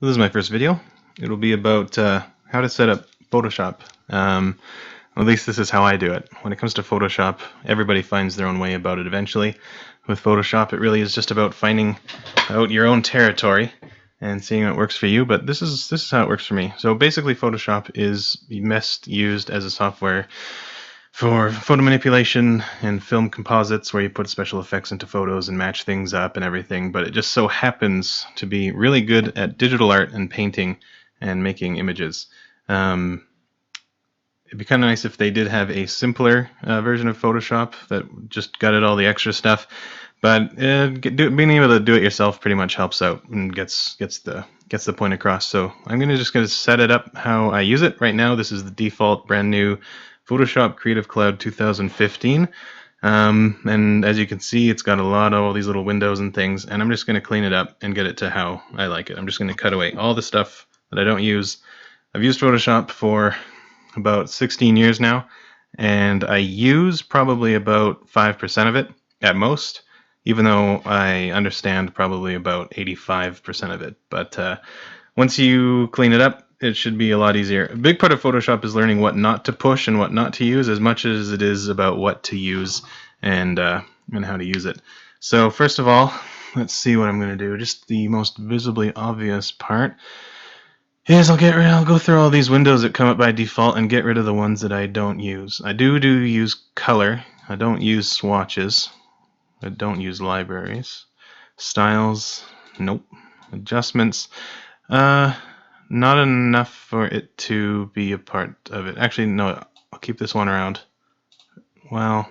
This is my first video. It'll be about how to set up Photoshop. At least this is how I do it. When it comes to Photoshop, everybody finds their own way about it eventually. With Photoshop, it really is just about finding out your own territory and seeing what works for you, but this is how it works for me. So basically Photoshop is best used as a software for photo manipulation and film composites, where you put special effects into photos and match things up and everything, but it just so happens to be really good at digital art and painting and making images. It'd be kind of nice if they did have a simpler version of Photoshop that just gutted all the extra stuff, but being able to do it yourself pretty much helps out and gets the point across. So I'm just going to set it up how I use it. Right now, this is the default brand new Photoshop Creative Cloud 2015, and as you can see, it's got a lot of all these little windows and things, and I'm just going to clean it up and get it to how I like it. I'm just going to cut away all the stuff that I don't use. I've used Photoshop for about 16 years now, and I use probably about 5% of it at most, even though I understand probably about 85% of it. But once you clean it up, it should be a lot easier. A big part of Photoshop is learning what not to push and what not to use, as much as it is about what to use and how to use it. So first of all, let's see what I'm going to do. Just the most visibly obvious part is I'll go through all these windows that come up by default and get rid of the ones that I don't use. I do use color. I don't use swatches. I don't use libraries. Styles, nope. Adjustments, not enough for it to be a part of it. Actually, no, I'll keep this one around. Well,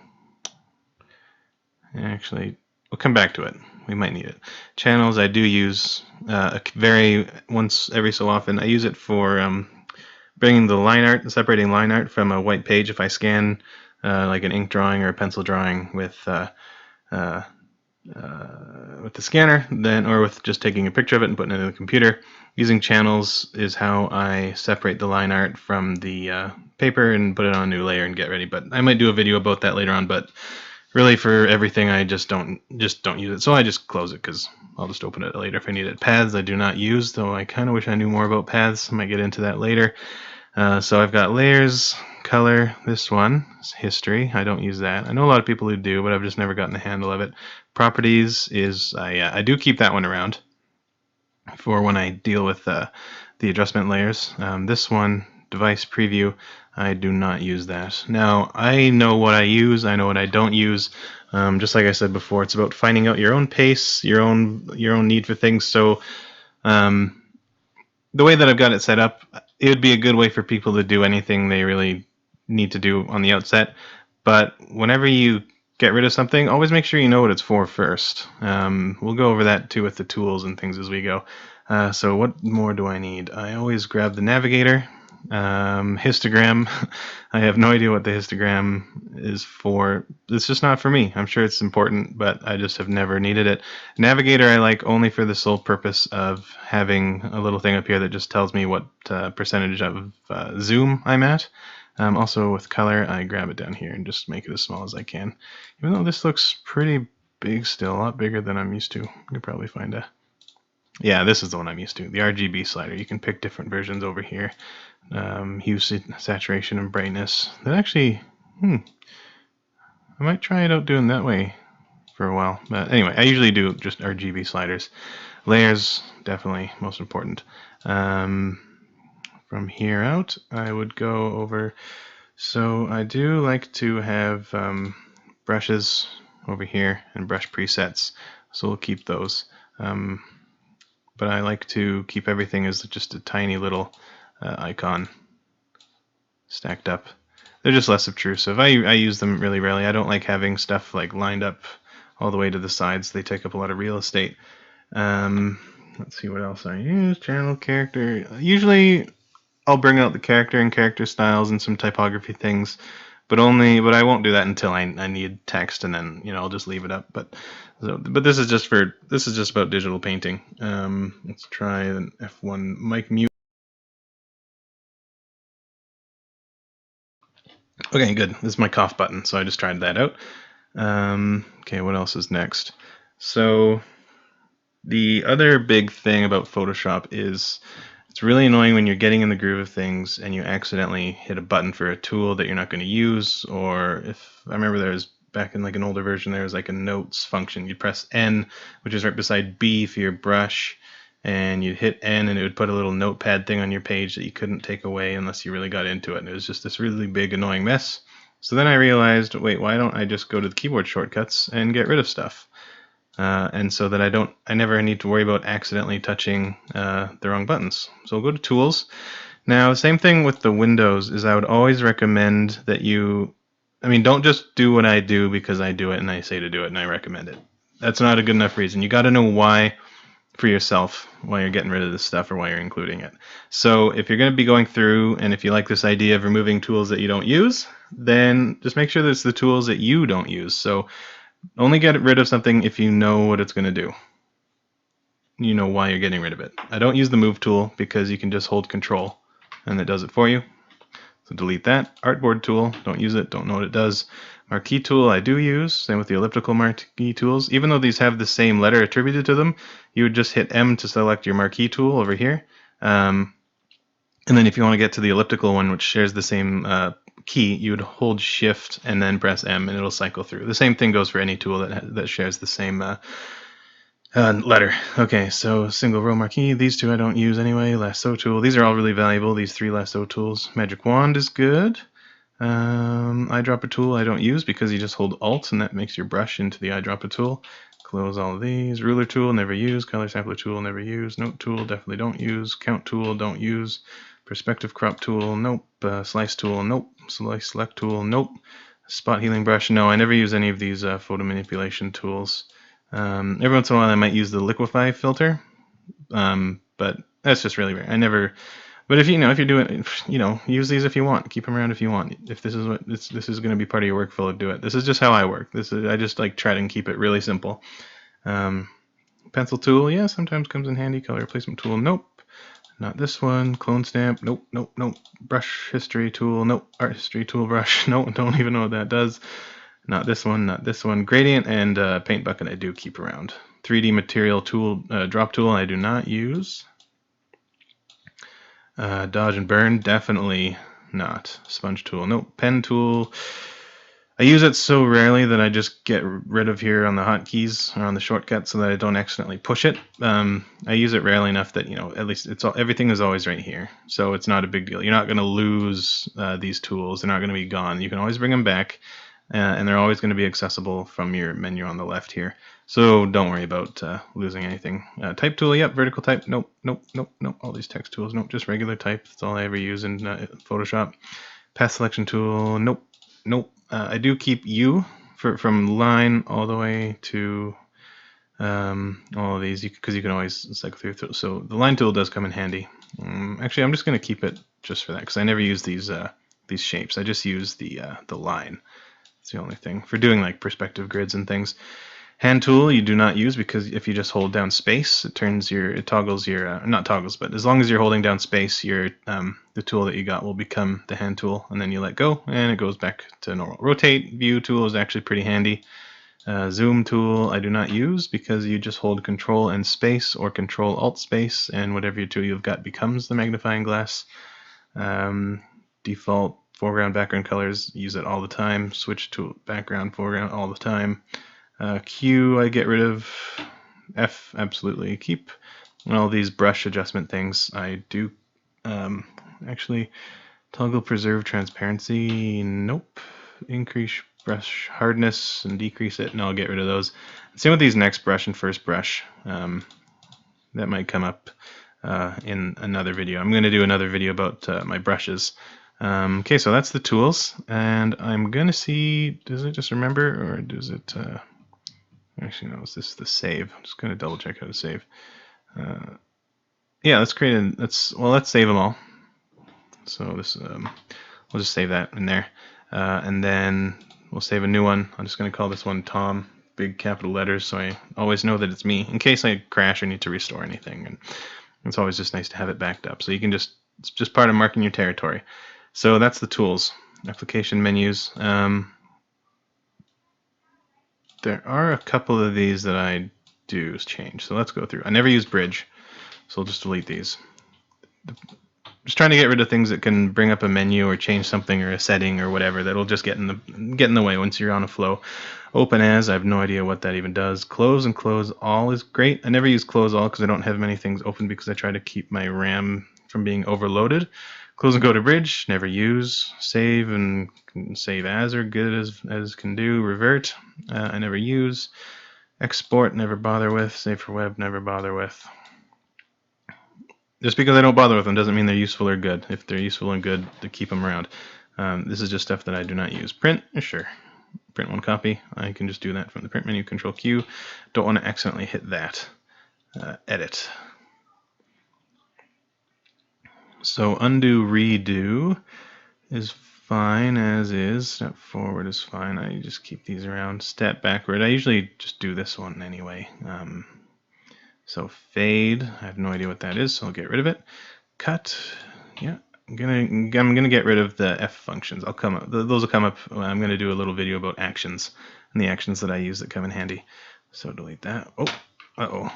actually, we'll come back to it. We might need it. Channels, I do use once every so often. I use it for bringing the line art, separating line art from a white page. If I scan like an ink drawing or a pencil drawing with the scanner, then, or with just taking a picture of it and putting it in the computer, using channels is how I separate the line art from the paper and put it on a new layer and get ready. But I might do a video about that later on. But really, for everything, I just don't use it. So I just close it because I'll just open it later if I need it. Paths I do not use, though I kind of wish I knew more about paths. I might get into that later. So I've got layers, color. This one is history. I don't use that. I know a lot of people who do, but I've just never gotten the handle of it. Properties is I do keep that one around for when I deal with the adjustment layers. This one, device preview, I do not use that. Now, I know what I use. I know what I don't use. Just like I said before, it's about finding out your own pace, your own need for things. So the way that I've got it set up, it would be a good way for people to do anything they really need to do on the outset. But whenever you get rid of something, always make sure you know what it's for first. We'll go over that too with the tools and things as we go. So what more do I need? I always grab the Navigator. Histogram. I have no idea what the histogram is for. It's just not for me. I'm sure it's important, but I just have never needed it. Navigator I like only for the sole purpose of having a little thing up here that just tells me what percentage of zoom I'm at. Also with color, I grab it down here and just make it as small as I can. Even though this looks pretty big still, a lot bigger than I'm used to. You can probably find a... Yeah, this is the one I'm used to, the RGB slider. You can pick different versions over here. Hue, saturation, and brightness. That actually, I might try it out doing that way for a while. But anyway, I usually do just RGB sliders. Layers, definitely most important. From here out, I would go over. So I do like to have brushes over here and brush presets. So we'll keep those. But I like to keep everything as just a tiny little icon stacked up. They're just less obtrusive. I use them really rarely. I don't like having stuff like lined up all the way to the sides. They take up a lot of real estate. Let's see what else I use. Channel, character. Usually I'll bring out the character and character styles and some typography things, but I won't do that until I need text, and then I'll just leave it up. But this is just about digital painting. Let's try an F1 mic mute. Okay, good. This is my cough button, so I just tried that out. Okay, what else is next? So The other big thing about Photoshop is it's really annoying when you're getting in the groove of things and you accidentally hit a button for a tool that you're not going to use. Or if I remember, there was back in like an older version, there was like a notes function. You'd press N, which is right beside B for your brush, and you'd hit N and it would put a little notepad thing on your page that you couldn't take away unless you really got into it. And it was just this really big annoying mess. So then I realized, wait, why don't I just go to the keyboard shortcuts and get rid of stuff? And so that I never need to worry about accidentally touching the wrong buttons. So we'll go to Tools. Now, same thing with the Windows is I would always recommend that don't just do what I do because I do it and I say to do it and I recommend it. That's not a good enough reason. You got to know why for yourself, why you're getting rid of this stuff or why you're including it. So if you're going to be going through and if you like this idea of removing tools that you don't use, then just make sure that it's the tools that you don't use. So only get rid of something if you know what it's going to do. You know why you're getting rid of it. I don't use the move tool because you can just hold control and it does it for you. So delete that. Artboard tool, don't use it, don't know what it does. Marquee tool I do use, same with the elliptical marquee tools. Even though these have the same letter attributed to them, you would just hit M to select your marquee tool over here. And then if you want to get to the elliptical one, which shares the same key, you would hold Shift and then press M and it'll cycle through. The same thing goes for any tool that shares the same letter. Okay, so single row marquee, these two I don't use anyway. Lasso tool, these are all really valuable, these three lasso tools. Magic wand is good. Eyedropper tool I don't use because you just hold Alt and that makes your brush into the eyedropper tool. Close all of these. Ruler tool, never use. Color sampler tool, never use. Note tool, definitely don't use. Count tool, don't use. Perspective crop tool, nope. Slice tool, nope. Slice select tool, nope. Spot healing brush, no. I never use any of these photo manipulation tools. Every once in a while I might use the liquify filter, but that's just really rare. I never. But if you're doing, use these if you want. Keep them around if you want. If this is going to be part of your workflow, do it. This is just how I work. I just like try and keep it really simple. Pencil tool, yeah, sometimes comes in handy. Color replacement tool, nope. Not this one. Clone stamp, nope, nope, nope. Brush history tool, nope. Art history tool brush, nope. Don't even know what that does. Not this one, not this one. Gradient and paint bucket I do keep around. 3D material tool, drop tool I do not use. Dodge and burn, definitely not. Sponge tool, nope. Pen tool, I use it so rarely that I just get rid of here on the hotkeys or on the shortcut so that I don't accidentally push it. I use it rarely enough that, at least everything is always right here. So it's not a big deal. You're not going to lose these tools. They're not going to be gone. You can always bring them back. And they're always going to be accessible from your menu on the left here. So don't worry about losing anything. Type tool, yep. Vertical type, nope, nope, nope, nope. All these text tools, nope. Just regular type. That's all I ever use in Photoshop. Path selection tool, nope, nope. I do keep U from line all the way to all of these because you can always cycle through. So the line tool does come in handy. Actually, I'm just going to keep it just for that because I never use these shapes. I just use the line. It's the only thing for doing like perspective grids and things. Hand tool you do not use because if you just hold down space, it toggles your not toggles, but as long as you're holding down space, the tool that you got will become the hand tool, and then you let go and it goes back to normal. Rotate view tool is actually pretty handy. Zoom tool I do not use because you just hold Control and space or Control Alt space, and whatever your tool you've got becomes the magnifying glass. Default foreground, background colors, use it all the time. Switch to background, foreground all the time. Q I get rid of. F absolutely keep. And all these brush adjustment things I do. Actually, toggle preserve transparency, nope. Increase brush hardness and decrease it, no, I'll get rid of those. Same with these next brush and first brush. That might come up in another video. I'm going to do another video about my brushes. Okay, so that's the tools, and I'm going to see, does it just remember, or does it, actually no, is this the save? I'm just going to double check how to save. Yeah, let's save them all. So this, we'll just save that in there, and then we'll save a new one. I'm just going to call this one Tom, big capital letters, so I always know that it's me, in case I crash or need to restore anything, and it's always just nice to have it backed up. So you can it's just part of marking your territory. So that's the tools, application menus. There are a couple of these that I do is change. So let's go through. I never use bridge, so I'll just delete these. Just trying to get rid of things that can bring up a menu or change something or a setting or whatever that'll just get in the way once you're on a flow. Open as, I have no idea what that even does. Close and close all is great. I never use close all because I don't have many things open because I try to keep my RAM from being overloaded. Close and go to bridge, never use. Save and save as are good as can do. Revert, I never use. Export, never bother with. Save for web, never bother with. Just because I don't bother with them doesn't mean they're useful or good. If they're useful and good, to keep them around. This is just stuff that I do not use. Print, sure. Print one copy. I can just do that from the print menu, Control Q. Don't want to accidentally hit that. Edit. So undo, redo is fine as is. Step forward is fine. I just keep these around. Step backward. I usually just do this one anyway. So fade, I have no idea what that is, so I'll get rid of it. Cut, yeah, I'm gonna get rid of the F functions. Those will come up. I'm gonna do a little video about actions and the actions that I use that come in handy. So delete that. Oh, I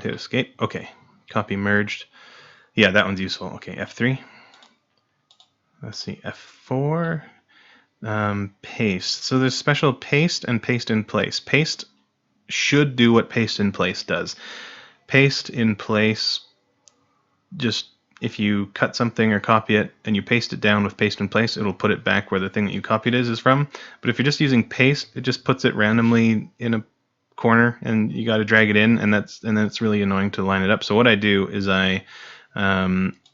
hit escape. Okay, copy merged. Yeah, that one's useful. Okay, F3. Let's see, F4. Paste. So there's special paste and paste in place. Paste should do what paste in place does. Paste in place, just if you cut something or copy it and you paste it down with paste in place, it'll put it back where the thing that you copied is from. But if you're just using paste, it just puts it randomly in a corner and you got to drag it in, and then it's really annoying to line it up. So what I do is I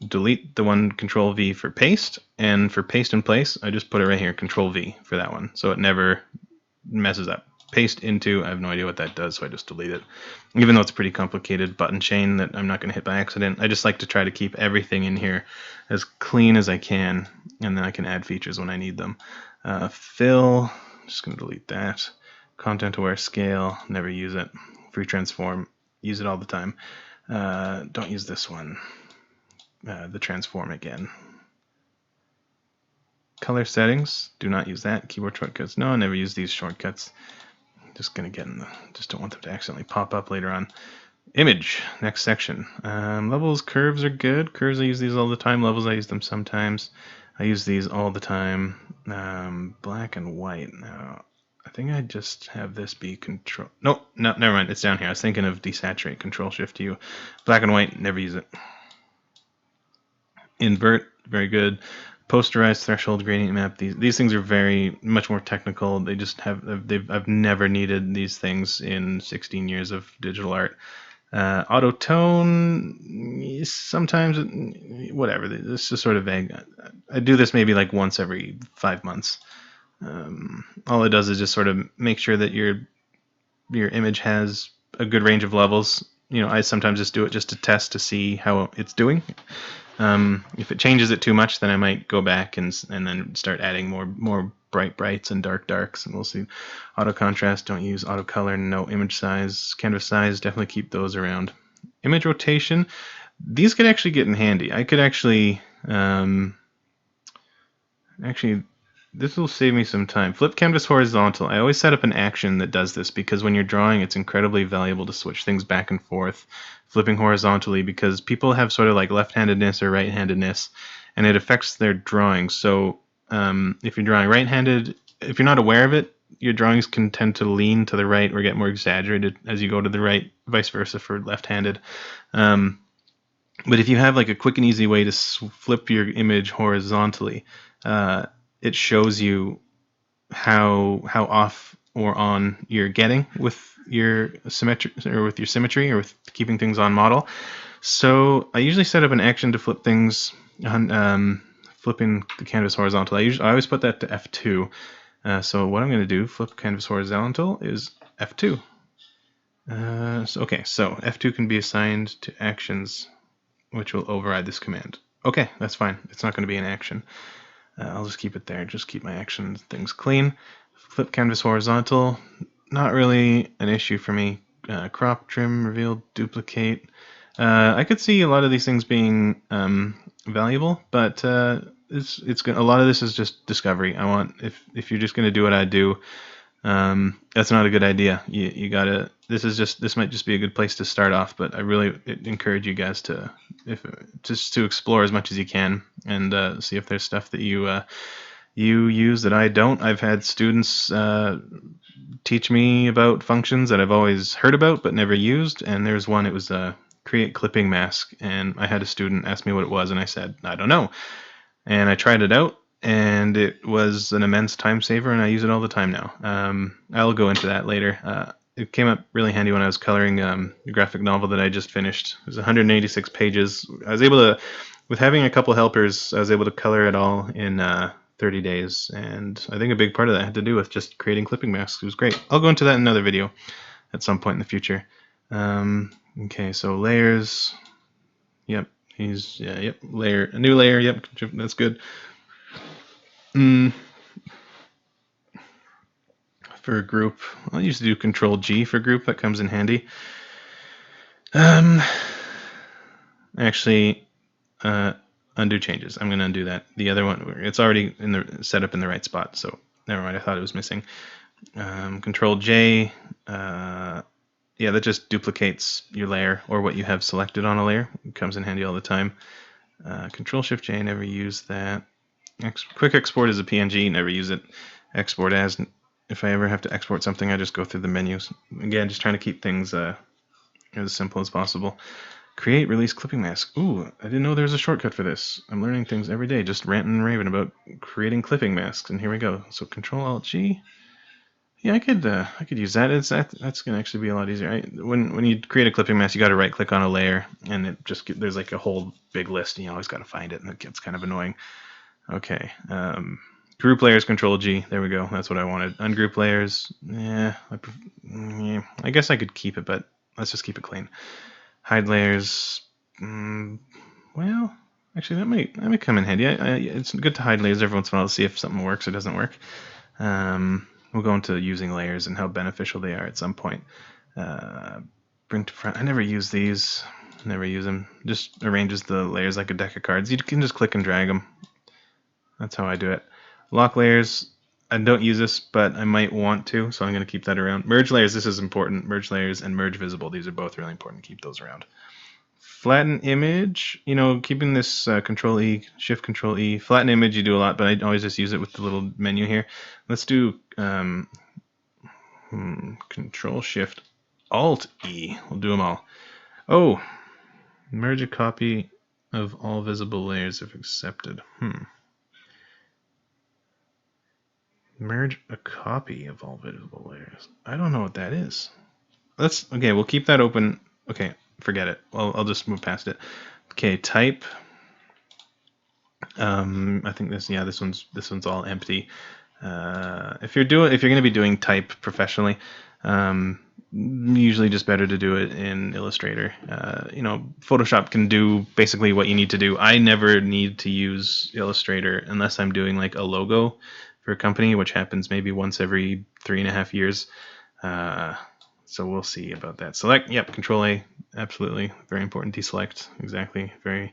delete the one Control V for paste, and for paste in place, I just put it right here, Control V for that one, so it never messes up. Paste into, I have no idea what that does, so I just delete it. Even though it's a pretty complicated button chain that I'm not going to hit by accident, I just like to try to keep everything in here as clean as I can, and then I can add features when I need them. Fill, just going to delete that. Content aware scale, never use it. Free transform, use it all the time. Don't use this one. The transform again. Color settings, do not use that. Keyboard shortcuts, no, I never use these shortcuts. Just gonna get in just don't want them to accidentally pop up later on. Image, next section. Levels, curves are good. Curves, I use these all the time. Levels, I use them sometimes. I use these all the time. Black and white. Now, I think I just have this be control. No, never mind. It's down here. I was thinking of desaturate. Control Shift U. Black and white, never use it. Invert, very good. Posterized threshold gradient map. These things are very much more technical. They just I've never needed these things in 16 years of digital art. Auto tone, sometimes whatever. It's just sort of vague. I do this maybe like once every 5 months. All it does is just sort of make sure that your image has a good range of levels. You know, I sometimes just do it just to test to see how it's doing. If it changes it too much, then I might go back and then start adding more brights and darks, and we'll see. Auto contrast, don't use. Auto color, no. Image size, canvas size, definitely keep those around. Image rotation, these could actually get in handy. I could actually this will save me some time. Flip canvas horizontal. I always set up an action that does this because when you're drawing, it's incredibly valuable to switch things back and forth, flipping horizontally, because people have sort of like left-handedness or right-handedness, and it affects their drawing. So if you're drawing right-handed, if you're not aware of it, your drawings can tend to lean to the right or get more exaggerated as you go to the right, vice versa for left-handed. But if you have like a quick and easy way to flip your image horizontally, it shows you how off or on you're getting with your symmetry or with keeping things on model. So I usually set up an action to flip things on flipping the canvas horizontal. I always put that to F2. So what I'm going to do, flip canvas horizontal, is F2. So F2 can be assigned to actions, which will override this command. Okay, that's fine. It's not going to be an action. I'll just keep it there. Just keep my action things clean. Flip canvas horizontal. Not really an issue for me. Crop, trim, reveal, duplicate. I could see a lot of these things being valuable, but it's a lot of this is just discovery. I want if you're just going to do what I do, That's not a good idea. You gotta. This might just be a good place to start off, but I really encourage you guys to just to explore as much as you can and see if there's stuff that you use that I don't. I've had students teach me about functions that I've always heard about but never used, and there's one. It was create clipping mask, and I had a student ask me what it was, and I said I don't know, and I tried it out, and it was an immense time saver, and I use it all the time now. I'll go into that later. It came up really handy when I was coloring the graphic novel that I just finished. It was 186 pages. I was able to, with having a couple helpers, I was able to color it all in 30 days, and I think a big part of that had to do with just creating clipping masks. It was great. I'll go into that in another video at some point in the future. Okay, so layers. Yep, yep, layer, a new layer. Yep, that's good. For a group, I'll usually do Control G for group. That comes in handy. Actually, undo changes. I'm going to undo that. The other one, it's already set up in the right spot, so never mind. I thought it was missing. Control J. Yeah, that just duplicates your layer or what you have selected on a layer. It comes in handy all the time. Control Shift J. Never use that. Quick export is a PNG. Never use it. Export as. If I ever have to export something, I just go through the menus. Again, just trying to keep things as simple as possible. Create release clipping mask. Ooh, I didn't know there was a shortcut for this. I'm learning things every day, just ranting and raving about creating clipping masks, and here we go. So Control Alt G. Yeah, I could use that. That's gonna actually be a lot easier. When you create a clipping mask, you got to right click on a layer, and it just there's like a whole big list, and you always got to find it, and it gets kind of annoying. Okay. Group layers, Control G. There we go. That's what I wanted. Ungroup layers. Yeah, I guess I could keep it, but let's just keep it clean. Hide layers. Well, actually, that might come in handy. It's good to hide layers every once in a while to see if something works or doesn't work. We'll go into using layers and how beneficial they are at some point. Bring to front. I never use these. Never use them. Just arranges the layers like a deck of cards. You can just click and drag them. That's how I do it. Lock layers, I don't use this, but I might want to, so I'm going to keep that around. Merge layers, this is important. Merge layers and merge visible, these are both really important. Keep those around. Flatten image, keeping this Control E, Shift Control E. Flatten image, you do a lot, but I always just use it with the little menu here. Let's do Control Shift Alt E. We'll do them all. Oh, merge a copy of all visible layers if accepted. Merge a copy of all visible layers. I don't know what that is. Okay, we'll keep that open. Okay, forget it. I'll just move past it. Okay, type. I think this one's all empty. If you're going to be doing type professionally, usually just better to do it in Illustrator. Photoshop can do basically what you need to do. I never need to use Illustrator unless I'm doing like a logo for a company, which happens maybe once every 3.5 years. So we'll see about that. Select, yep, Control A, absolutely, very important. Deselect, exactly, very.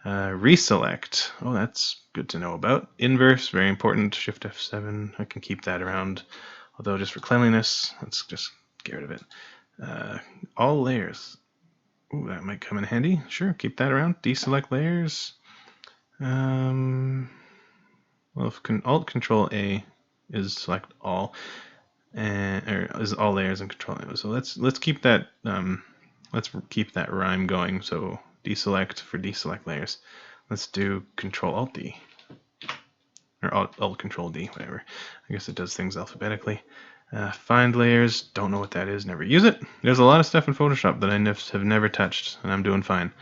Reselect, oh, that's good to know about. Inverse, very important. Shift F7, I can keep that around. Although just for cleanliness, let's just get rid of it. All layers, ooh, that might come in handy. Sure, keep that around. Deselect layers. Well, if Alt Control A is select all, or is all layers and Control A. So let's keep that rhyme going. So deselect for deselect layers. Let's do Control Alt D, or Alt Control D, whatever. I guess it does things alphabetically. Find layers. Don't know what that is. Never use it. There's a lot of stuff in Photoshop that I have never touched, and I'm doing fine.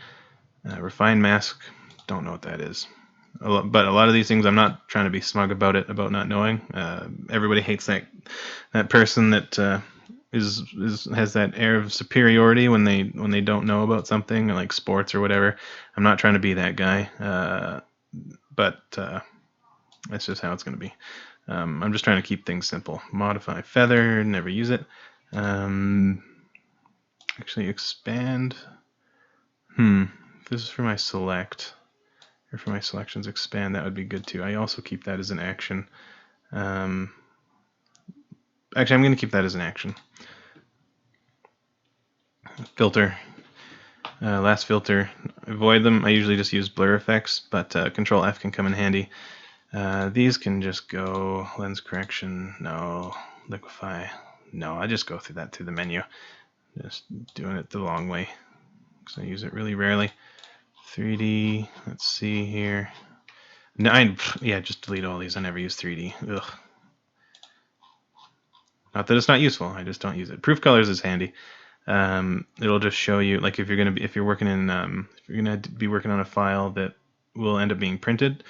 Refine mask. Don't know what that is. But a lot of these things, I'm not trying to be smug about it, about not knowing. Everybody hates that person that has that air of superiority when they don't know about something, like sports or whatever. I'm not trying to be that guy, but that's just how it's going to be. I'm just trying to keep things simple. Modify feather, never use it. Actually expand. If this is for my select. Or for my selections, expand, that would be good too. I also keep that as an action. But Actually, I'm going to keep that as an action. Filter. Last filter. Avoid them. I usually just use blur effects, but Control F can come in handy. These can just go lens correction. No. Liquify. No, I just go through that through the menu. Just doing it the long way because I use it really rarely. 3D. Let's see here. No, yeah, just delete all these. I never use 3D. Ugh. Not that it's not useful. I just don't use it. Proof colors is handy. It'll just show you, like, if you're working in if you're gonna be working on a file that will end up being printed,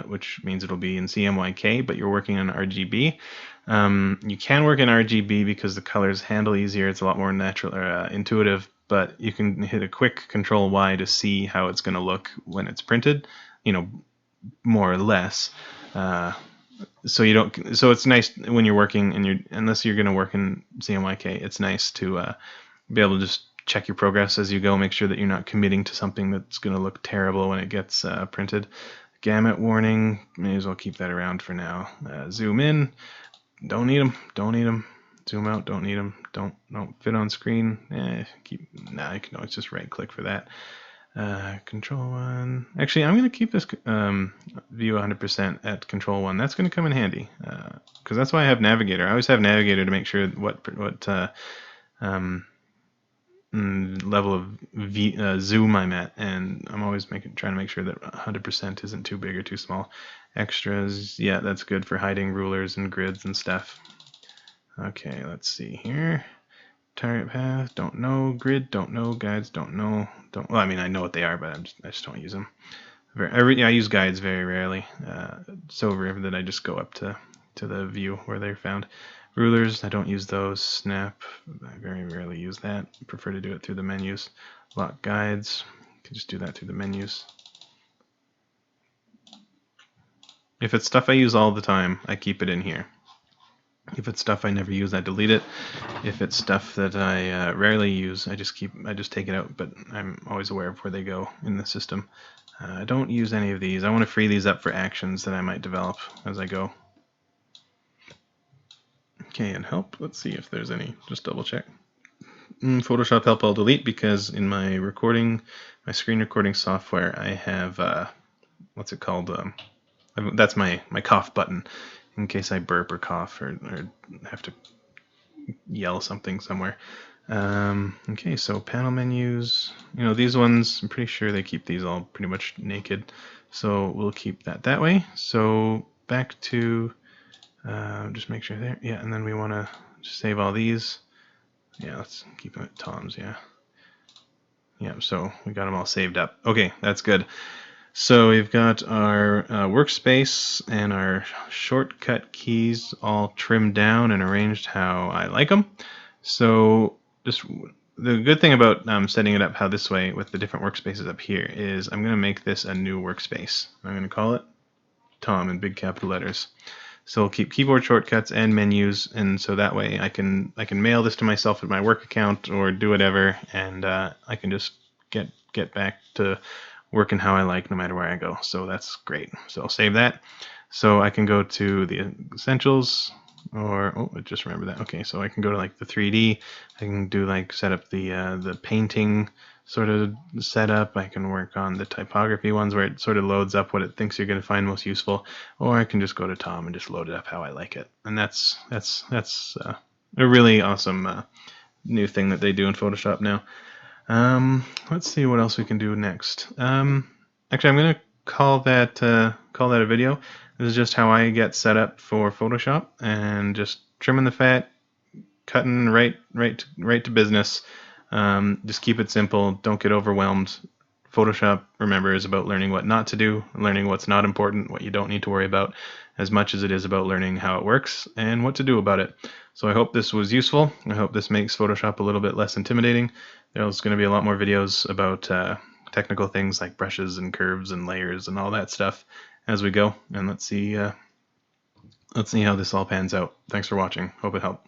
which means it'll be in CMYK, but you're working on RGB. You can work in RGB because the colors handle easier. It's a lot more natural or intuitive. But you can hit a quick Control Y to see how it's going to look when it's printed. More or less. So you don't. So it's nice when you're working and unless you're going to work in CMYK, it's nice to be able to just check your progress as you go. Make sure that you're not committing to something that's going to look terrible when it gets printed. Gamut warning. May as well keep that around for now. Zoom in. Don't need them. Don't need them. Zoom out. Don't need them. Don't fit on screen. You can always just right click for that. Control 1. Actually, I'm going to keep this view 100% at Control 1. That's going to come in handy because that's why I have Navigator. I always have Navigator to make sure what level of zoom I'm at, and I'm always trying to make sure that 100% isn't too big or too small. Extras, yeah, that's good for hiding rulers and grids and stuff. Okay, let's see here. Target path, don't know. Grid, don't know. Guides, don't know. Well, I mean, I know what they are, but I just don't use them. I use guides very rarely. So rare that I just go up to the view where they're found. Rulers, I don't use those. Snap, I very rarely use that. I prefer to do it through the menus. Lock guides, you can just do that through the menus. If it's stuff I use all the time, I keep it in here. If it's stuff I never use, I delete it. If it's stuff that I rarely use, I just take it out, but I'm always aware of where they go in the system. I don't use any of these. I want to free these up for actions that I might develop as I go. Okay, and help. Let's see if there's any. Just double check. Photoshop help I'll delete because in my screen recording software, I have what's it called? That's my cough button in case I burp or cough or have to yell something somewhere. Okay, so panel menus. These ones, I'm pretty sure they keep these all pretty much naked. So we'll keep that way. So back to just make sure there. Yeah, and then we want to save all these. Yeah, let's keep them at Tom's. Yeah. So we got them all saved up. Okay, that's good. So we've got our workspace and our shortcut keys all trimmed down and arranged how I like them. So just the good thing about setting it up how this way with the different workspaces up here is I'm going to make this a new workspace. I'm going to call it Tom in big capital letters. So we'll keep keyboard shortcuts and menus, and so that way I can mail this to myself with my work account or do whatever, and I can just get back to working how I like no matter where I go. So that's great. So I'll save that. So I can go to the essentials, or I just remember that. Okay, so I can go to like the 3D. I can do like set up the painting sort of setup. I can work on the typography ones where it sort of loads up what it thinks you're going to find most useful, or I can just go to Tom and just load it up how I like it. And that's a really awesome new thing that they do in Photoshop now. Let's see what else we can do next. Actually, I'm going to call that a video. This is just how I get set up for Photoshop, and just trimming the fat, cutting right to business. Just keep it simple. Don't get overwhelmed. Photoshop, remember, is about learning what not to do, learning what's not important, what you don't need to worry about, as much as it is about learning how it works and what to do about it. So I hope this was useful. I hope this makes Photoshop a little bit less intimidating. There's going to be a lot more videos about technical things like brushes and curves and layers and all that stuff as we go. And let's see how this all pans out. Thanks for watching. Hope it helped.